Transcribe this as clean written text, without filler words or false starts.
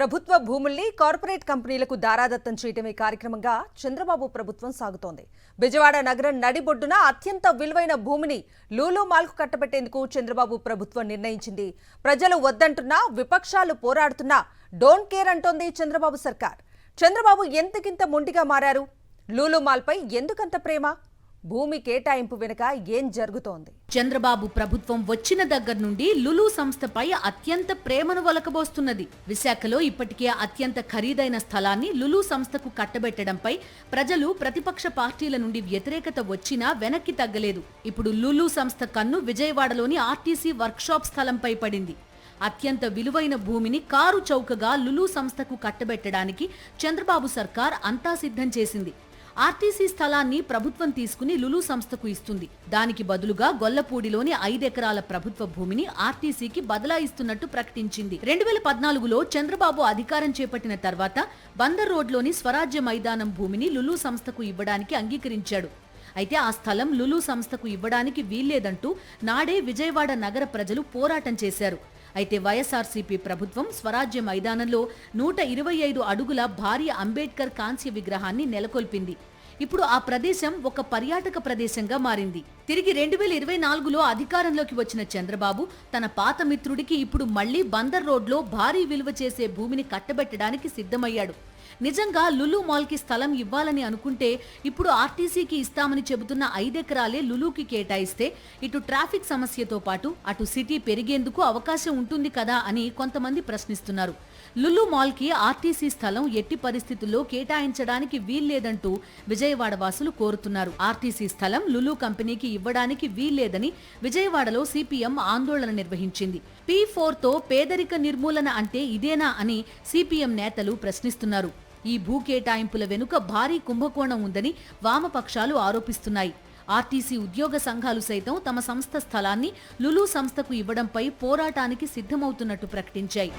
ప్రభుత్వ భూముల్ని కార్పొరేట్ కంపెనీలకు దారాదత్తం చేయటమే కార్యక్రమంగా చంద్రబాబు ప్రభుత్వం సాగుతోంది. బెజవాడ నగరం నడిబొడ్డున అత్యంత విలువైన భూమిని లూలు మాల్కు కట్టబెట్టేందుకు చంద్రబాబు ప్రభుత్వం నిర్ణయించింది. ప్రజలు వద్దంటున్నా, విపక్షాలు పోరాడుతున్నా డోంట్ కేర్ అంటోంది చంద్రబాబు సర్కార్. చంద్రబాబు ఎంతకింత మొండిగా మారారు? లూలు మాల్పై ఎందుకంత ప్రేమ? భూమి కేటాయింపు వెనుక ఏం జరుగుతోంది? చంద్రబాబు ప్రభుత్వం వచ్చిన దగ్గర నుండి లులు సంస్థపై అత్యంత ప్రేమను వలకబోస్తున్నది. విశాఖలో ఇప్పటికే అత్యంత ఖరీదైన స్థలాన్ని లులు సంస్థకు కట్టబెట్టడంపై ప్రజలు, ప్రతిపక్ష పార్టీల నుండి వ్యతిరేకత వచ్చినా వెనక్కి తగ్గలేదు. ఇప్పుడు లులు సంస్థ కన్ను విజయవాడలోని ఆర్టీసీ వర్క్షాప్ స్థలంపై పడింది. అత్యంత విలువైన భూమిని కారు చౌకగా లులు సంస్థకు కట్టబెట్టడానికి చంద్రబాబు సర్కార్ అంతా సిద్ధం చేసింది. ఆర్టీసీ స్థలాన్ని ప్రభుత్వం తీసుకుని లులు సంస్థకు ఇస్తుంది. దానికి బదులుగా గొల్లపూడిలోని 5 ఎకరాల ప్రభుత్వ భూమిని ఆర్టీసీకి బదలాయిస్తున్నట్టు ప్రకటించింది. 2014లో చంద్రబాబు అధికారం చేపట్టిన తర్వాత బందర్ రోడ్లోని స్వరాజ్య మైదానం భూమిని లులు సంస్థకు ఇవ్వడానికి అంగీకరించాడు. అయితే ఆ స్థలం లులు సంస్థకు ఇవ్వడానికి వీల్లేదంటూ నాడే విజయవాడ నగర ప్రజలు పోరాటం చేశారు. అయితే వైఎస్ఆర్సీపీ ప్రభుత్వం స్వరాజ్య మైదానంలో 125 అడుగుల భారీ అంబేద్కర్ కాంస్య విగ్రహాన్ని నెలకొల్పింది. ఇప్పుడు ఆ ప్రదేశం ఒక పర్యాటక ప్రదేశంగా మారింది. తిరిగి 2024లో అధికారంలోకి వచ్చిన చంద్రబాబు తన పాత మిత్రుడికి ఇప్పుడు మళ్లీ బందర్ రోడ్లో భారీ విలువ చేసే భూమిని కట్టబెట్టడానికి సిద్ధమయ్యాడు. నిజంగా లులు మాల్కి స్థలం ఇవ్వాలని అనుకుంటే ఇప్పుడు ఆర్టీసీకి ఇస్తామని చెబుతున్న 5 ఎకరాలే లులుకి కేటాయిస్తే ఇటు ట్రాఫిక్ సమస్యతో పాటు అటు సిటీ పెరిగేందుకు అవకాశం ఉంటుంది కదా అని కొంతమంది ప్రశ్నిస్తున్నారు. లులు మాల్కి ఆర్టీసీ స్థలం ఎట్టి పరిస్థితుల్లో కేటాయించడానికి వీల్లేదంటూ విజయవాడ వాసులు కోరుతున్నారు. ఆర్టీసీ స్థలం లులు కంపెనీకి ఇవ్వడానికి వీల్లేదని విజయవాడలో సిపిఎం ఆందోళన నిర్వహించింది. P4తో పేదరిక నిర్మూలన అంటే ఇదేనా అని సిపిఎం నేతలు ప్రశ్నిస్తున్నారు. ఈ భూ కేటాయింపుల వెనుక భారీ కుంభకోణం ఉందని వామపక్షాలు ఆరోపిస్తున్నాయి. ఆర్టీసీ ఉద్యోగ సంఘాలు సైతం తమ సంస్థ స్థలాన్ని లులు సంస్థకు ఇవ్వడంపై పోరాటానికి సిద్ధమవుతున్నట్టు ప్రకటించాయి.